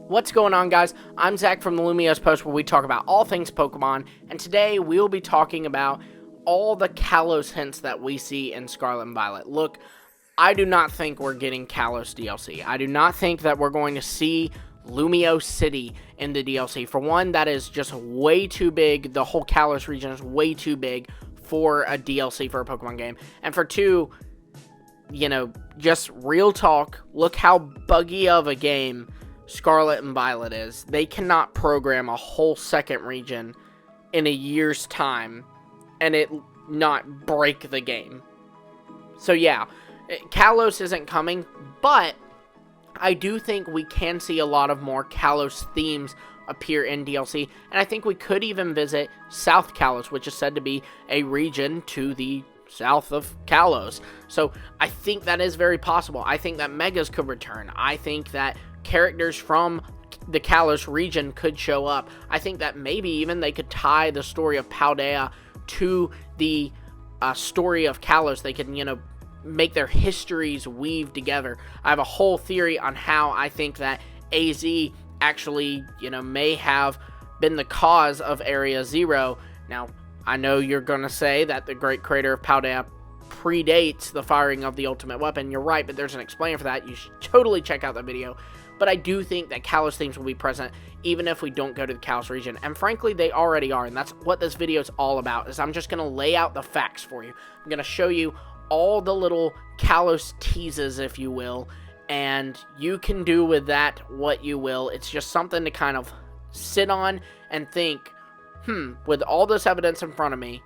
What's going on, guys? I'm Zach from the Lumios Post, where we talk about all things Pokemon, and today we'll be talking about all the Kalos hints that we see in Scarlet and Violet. Look, I do not think we're getting Kalos DLC. I do not think that we're going to see Lumio City in the DLC. For one, that is just way too big. The whole Kalos region is way too big for a DLC for a Pokemon game. And for two, just real talk, look how buggy of a game Scarlet and Violet is. They cannot program a whole second region in a year's time and it not break the game. So yeah, Kalos isn't coming, but I do think we can see a lot of more Kalos themes appear in DLC, and I think we could even visit South Kalos, which is said to be a region to the south of Kalos. So I think that is very possible. I think that Megas could return. I think that characters from the Kalos region could show up. I think that maybe even they could tie the story of Paldea to the story of Kalos. They could, make their histories weave together. I have a whole theory on how I think that AZ actually, may have been the cause of Area Zero. Now, I know you're going to say that the great creator of Paldea predates the firing of the ultimate weapon. You're right, but there's an explainer for that. You should totally check out that video. But I do think that Kalos themes will be present even if we don't go to the Kalos region. And frankly, they already are. And that's what this video is all about, is I'm just going to lay out the facts for you. I'm going to show you all the little Kalos teases, if you will. And you can do with that what you will. It's just something to kind of sit on and think, with all this evidence in front of me,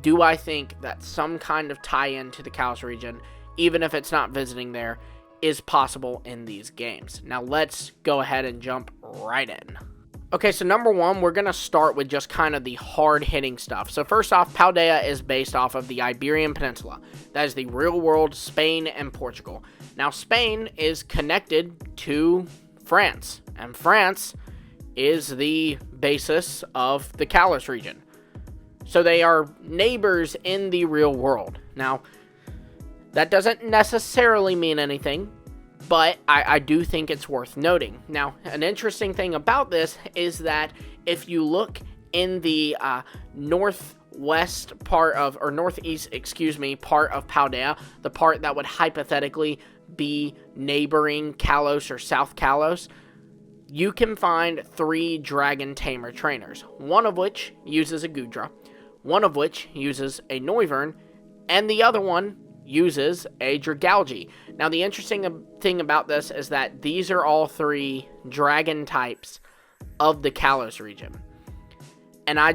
do I think that some kind of tie-in to the Kalos region, even if it's not visiting there, is possible in these games? Now let's go ahead and jump right in. Okay, so number one, we're going to start with just kind of the hard-hitting stuff. So first off, Paldea is based off of the Iberian Peninsula. That is the real world, Spain and Portugal. Now Spain is connected to France, and France is the basis of the Kalos region. So they are neighbors in the real world. Now, that doesn't necessarily mean anything, but I do think it's worth noting. Now, an interesting thing about this is that if you look in the northeast, part of Paldea, the part that would hypothetically be neighboring Kalos or South Kalos, you can find 3 Dragon Tamer trainers, one of which uses a Goodra, one of which uses a Noivern, and the other one uses a Dragalge. Now, the interesting thing about this is that these are all 3 dragon types of the Kalos region. And I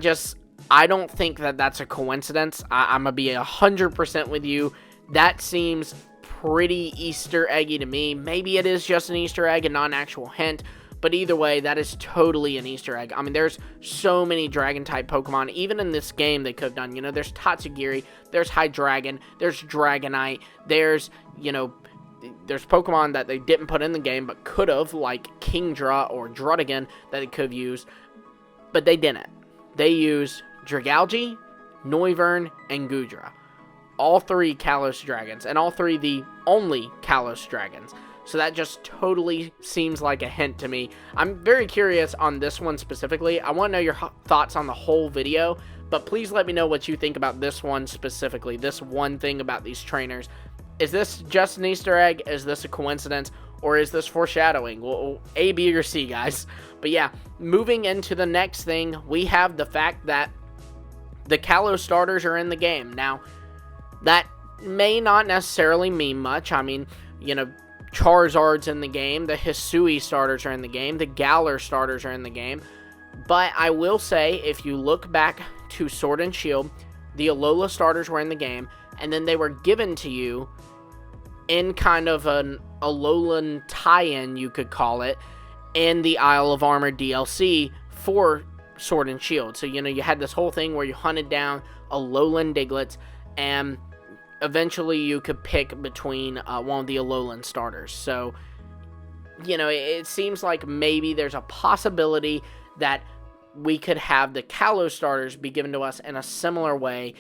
don't think that that's a coincidence. I'm going to be 100% with you. That seems pretty Easter eggy to me. Maybe it is just an Easter egg and not an actual hint. But either way, that is totally an Easter egg. I mean, there's so many Dragon-type Pokemon. Even in this game, they could have done, there's Tatsugiri, there's Hydreigon, there's Dragonite, there's Pokemon that they didn't put in the game, but could have, like Kingdra or Druddigon, that they could have used. But they didn't. They used Dragalge, Noivern, and Goodra. All 3 Kalos Dragons, and all 3 the only Kalos Dragons. So that just totally seems like a hint to me. I'm very curious on this one specifically. I want to know your thoughts on the whole video, but please let me know what you think about this one specifically, this one thing about these trainers. Is this just an Easter egg? Is this a coincidence? Or is this foreshadowing? Well, A, B, or C, guys. But yeah, moving into the next thing, we have the fact that the Kalos starters are in the game. Now, that may not necessarily mean much. I mean, Charizard's in the game, the Hisui starters are in the game, the Galar starters are in the game, but I will say, if you look back to Sword and Shield, the Alola starters were in the game, and then they were given to you in kind of an Alolan tie-in, you could call it, in the Isle of Armor DLC for Sword and Shield. So, you had this whole thing where you hunted down Alolan Diglets, and eventually you could pick between one of the Alolan starters. So, it seems like maybe there's a possibility that we could have the Kalos starters be given to us in a similar way,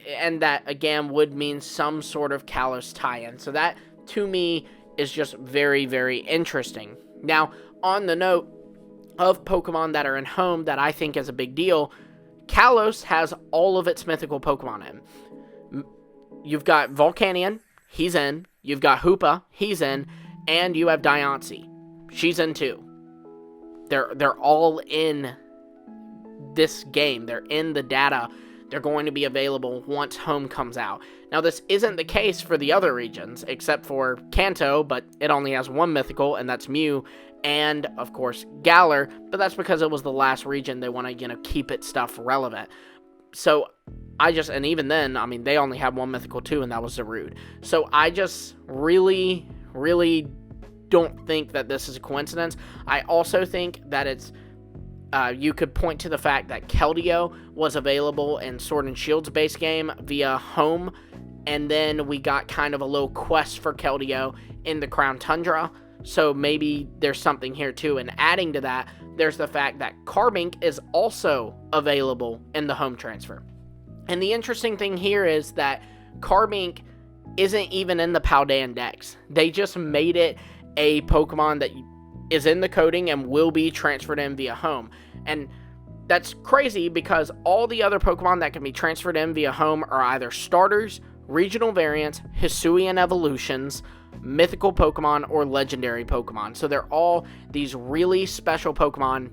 and that, again, would mean some sort of Kalos tie-in. So that, to me, is just very, very interesting. Now, On the note of Pokemon that are in home that I think is a big deal, Kalos has all of its mythical Pokemon in. You've got Volcanion, he's in. You've got Hoopa, he's in. And you have Diancie. She's in too. They're all in this game. They're in the data. They're going to be available once home comes out. Now, this isn't the case for the other regions, except for Kanto, but it only has one mythical, and that's Mew, and, of course, Galar, but that's because it was the last region. They want to, keep its stuff relevant. So, and even then, they only had one mythical too, and that was Zarude. So, I just really don't think that this is a coincidence. I also think that it's you could point to the fact that Keldeo was available in Sword and Shield's base game via home, and then we got kind of a little quest for Keldeo in the Crown Tundra, so maybe there's something here too. And adding to that, there's the fact that Carbink is also available in the home transfer. And the interesting thing here is that Carbink isn't even in the Paldean Dex. They just made it a Pokemon that is in the coding and will be transferred in via home. And that's crazy because all the other Pokemon that can be transferred in via home are either starters, regional variants, Hisuian evolutions, mythical Pokemon, or legendary Pokemon. So they're all these really special Pokemon,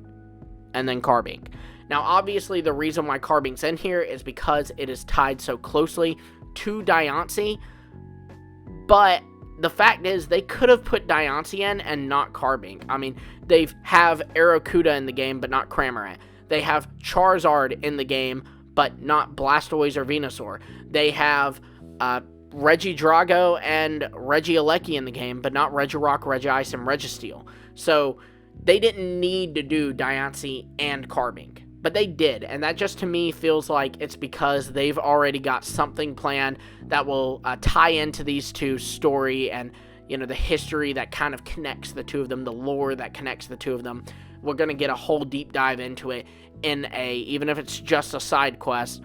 and then Carbink. Now, obviously, the reason why Carbink's in here is because it is tied so closely to Diancie, but the fact is, they could have put Diancie in and not Carbink. They have Arrokuda in the game, but not Cramorant. They have Charizard in the game, but not Blastoise or Venusaur. They have Regidrago and Regieleki in the game, but not Regirock, Regice, and Registeel. So, they didn't need to do Diancie and Carbink. But they did, and that just to me feels like it's because they've already got something planned that will tie into these two story and, the history that kind of connects the two of them, the lore that connects the two of them. We're going to get a whole deep dive into it even if it's just a side quest,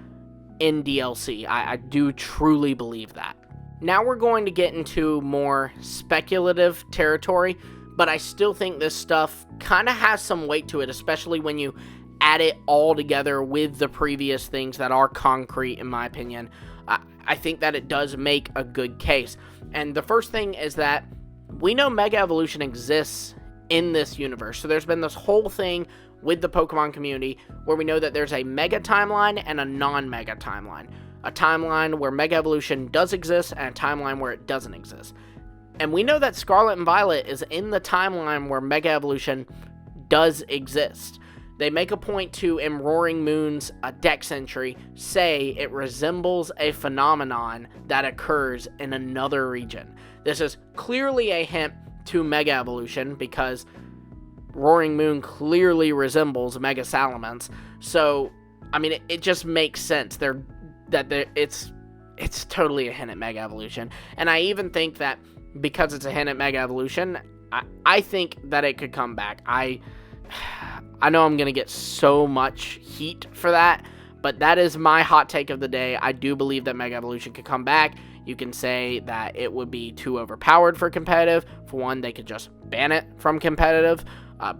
in DLC. I do truly believe that. Now we're going to get into more speculative territory, but I still think this stuff kind of has some weight to it, especially when you add it all together with the previous things that are concrete, in my opinion. I think that it does make a good case. And the first thing is that we know Mega Evolution exists in this universe. So there's been this whole thing with the Pokemon community where we know that there's a Mega timeline and a non-Mega timeline. A timeline where Mega Evolution does exist and a timeline where it doesn't exist. And we know that Scarlet and Violet is in the timeline where Mega Evolution does exist. They make a point to, in Roaring Moon's Dex entry, say it resembles a phenomenon that occurs in another region. This is clearly a hint to Mega Evolution because Roaring Moon clearly resembles Mega Salamence. So, it just makes sense. It's totally a hint at Mega Evolution. And I even think that because it's a hint at Mega Evolution, I think that it could come back. I know I'm going to get so much heat for that, but that is my hot take of the day. I do believe that Mega Evolution could come back. You can say that it would be too overpowered for competitive. For one, they could just ban it from competitive.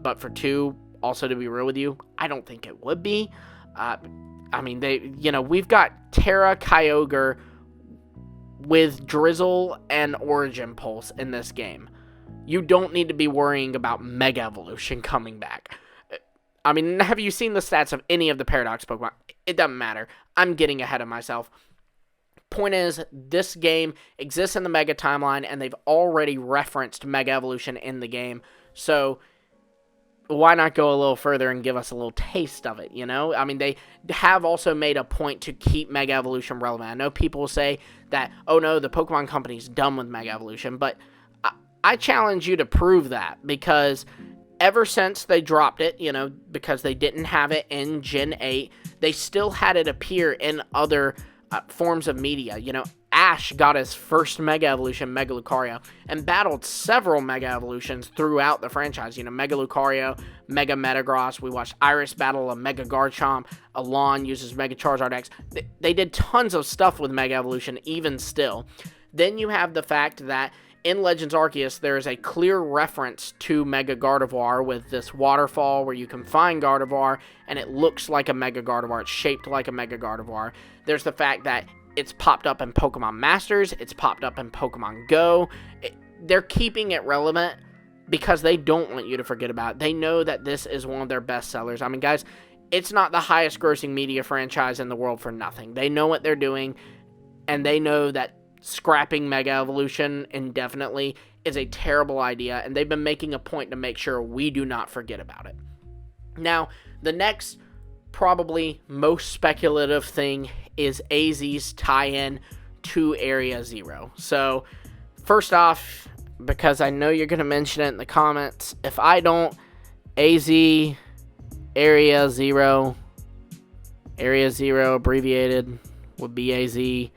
But for two, also to be real with you, I don't think it would be. We've got Terra Kyogre with Drizzle and Origin Pulse in this game. You don't need to be worrying about Mega Evolution coming back. Have you seen the stats of any of the Paradox Pokemon? It doesn't matter. I'm getting ahead of myself. Point is, this game exists in the Mega timeline, and they've already referenced Mega Evolution in the game. So, why not go a little further and give us a little taste of it, They have also made a point to keep Mega Evolution relevant. I know people say that, oh no, the Pokemon company's done with Mega Evolution, but I challenge you to prove that, because ever since they dropped it, because they didn't have it in Gen 8, they still had it appear in other forms of media. Ash got his first Mega Evolution, Mega Lucario, and battled several Mega Evolutions throughout the franchise. Mega Lucario, Mega Metagross. We watched Iris battle a Mega Garchomp. Alon uses Mega Charizard X. They did tons of stuff with Mega Evolution, even still. Then you have the fact that in Legends Arceus, there is a clear reference to Mega Gardevoir with this waterfall where you can find Gardevoir, and it looks like a Mega Gardevoir. It's shaped like a Mega Gardevoir. There's the fact that it's popped up in Pokemon Masters. It's popped up in Pokemon Go. They're keeping it relevant because they don't want you to forget about it. They know that this is one of their best sellers. I mean, guys, it's not the highest grossing media franchise in the world for nothing. They know what they're doing, and they know that scrapping Mega Evolution indefinitely is a terrible idea, and they've been making a point to make sure we do not forget about it. Now, the next, probably most speculative thing is AZ's tie-in to Area Zero. So, first off, because I know you're going to mention it in the comments, if I don't, AZ Area Zero abbreviated would be AZ.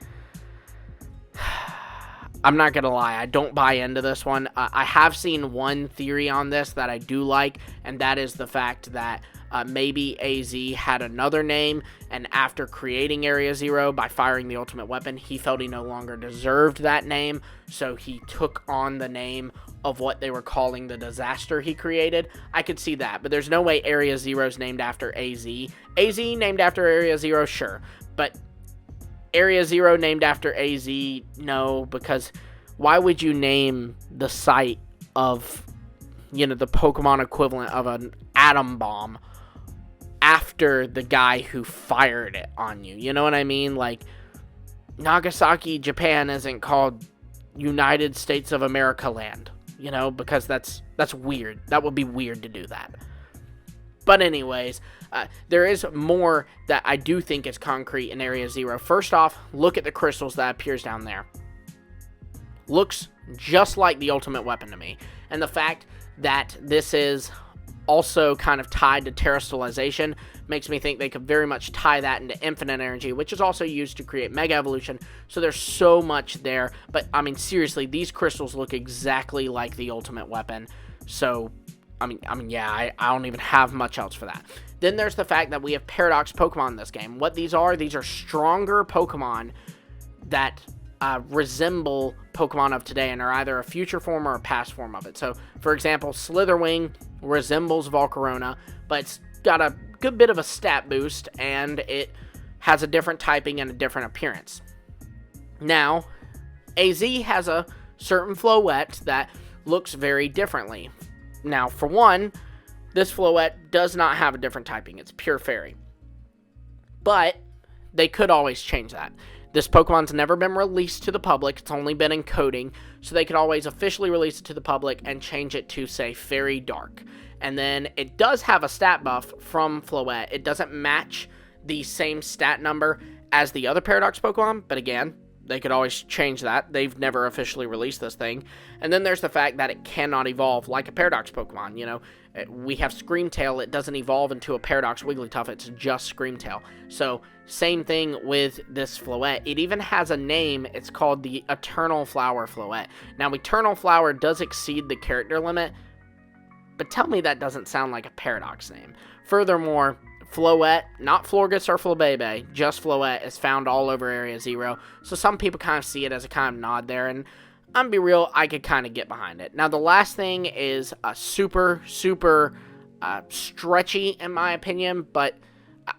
I'm not going to lie, I don't buy into this one. I have seen one theory on this that I do like, and that is the fact that maybe AZ had another name, and after creating Area Zero by firing the ultimate weapon, he felt he no longer deserved that name, so he took on the name of what they were calling the disaster he created. I could see that, but there's no way Area Zero is named after AZ. AZ named after Area Zero, sure, but Area Zero named after AZ, no, because why would you name the site of, the Pokemon equivalent of an atom bomb after the guy who fired it on you? You know what I mean? Like, Nagasaki, Japan isn't called United States of America land, because that's weird. That would be weird to do that. But anyways, there is more that I do think is concrete in Area Zero. First off, look at the crystals that appears down there. Looks just like the ultimate weapon to me. And the fact that this is also kind of tied to terrestrialization makes me think they could very much tie that into infinite energy, which is also used to create Mega Evolution. So there's so much there. But, I mean, seriously, these crystals look exactly like the ultimate weapon. So, I don't even have much else for that. Then there's the fact that we have Paradox Pokemon in this game. What these are stronger Pokemon that resemble Pokemon of today and are either a future form or a past form of it. So, for example, Slitherwing resembles Volcarona, but it's got a good bit of a stat boost, and it has a different typing and a different appearance. Now, AZ has a certain Floette that looks very differently. Now, for one, this Floette does not have a different typing. It's pure fairy. But they could always change that. This Pokemon's never been released to the public. It's only been in coding. So they could always officially release it to the public and change it to, say, Fairy Dark. And then it does have a stat buff from Floette. It doesn't match the same stat number as the other Paradox Pokemon. But again, they could always change that. They've never officially released this thing. And then there's the fact that it cannot evolve like a Paradox Pokemon. We have Screamtail. It doesn't evolve into a Paradox Wigglytuff. It's just Screamtail. So, same thing with this Floette. It even has a name. It's called the Eternal Flower Floette. Now, Eternal Flower does exceed the character limit, but tell me that doesn't sound like a Paradox name. Furthermore, Floette, not Florges or Flabebe, just Floette, is found all over Area Zero, so some people kind of see it as a kind of nod there, and I'm be real, I could kind of get behind it. Now, the last thing is super stretchy, in my opinion, but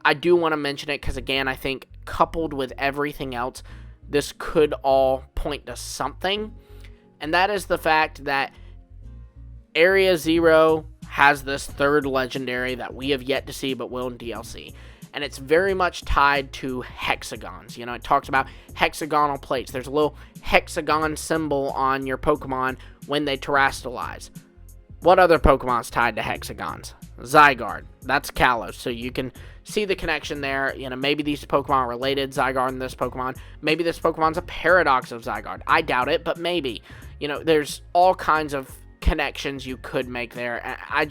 I do want to mention it, because again, I think coupled with everything else, this could all point to something, and that is the fact that Area Zero has this third legendary that we have yet to see but will in DLC. And it's very much tied to hexagons. It talks about hexagonal plates. There's a little hexagon symbol on your Pokemon when they terrestrialize. What other Pokemon's tied to hexagons? Zygarde. That's Kalos. So you can see the connection there. Maybe these Pokemon are related, Zygarde and this Pokemon. Maybe this Pokemon's a paradox of Zygarde. I doubt it, but maybe. There's all kinds of connections you could make there. I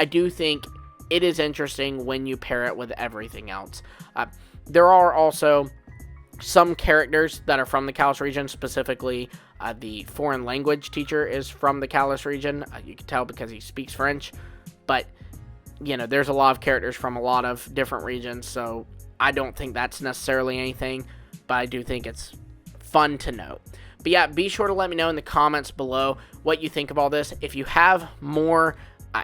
do think it is interesting when you pair it with everything else. There are also some characters that are from the Kalos region, specifically the foreign language teacher is from the Kalos region. You can tell because he speaks French, but there's a lot of characters from a lot of different regions, so I don't think that's necessarily anything, but I do think it's fun to note. But yeah, be sure to let me know in the comments below what you think of all this. If you have more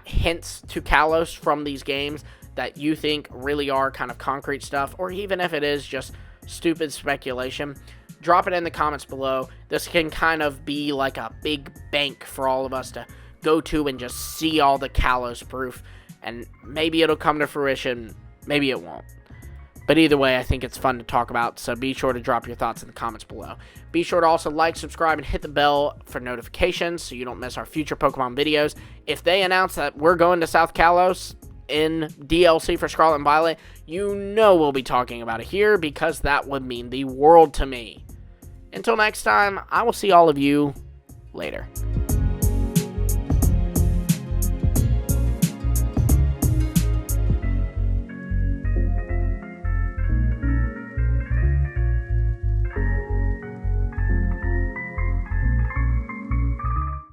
hints to Kalos from these games that you think really are kind of concrete stuff, or even if it is just stupid speculation, drop it in the comments below. This can kind of be like a big bank for all of us to go to and just see all the Kalos proof, and maybe it'll come to fruition, maybe it won't. But either way, I think it's fun to talk about, so be sure to drop your thoughts in the comments below. Be sure to also like, subscribe, and hit the bell for notifications so you don't miss our future Pokemon videos. If they announce that we're going to South Kalos in DLC for Scarlet and Violet, you know we'll be talking about it here, because that would mean the world to me. Until next time, I will see all of you later.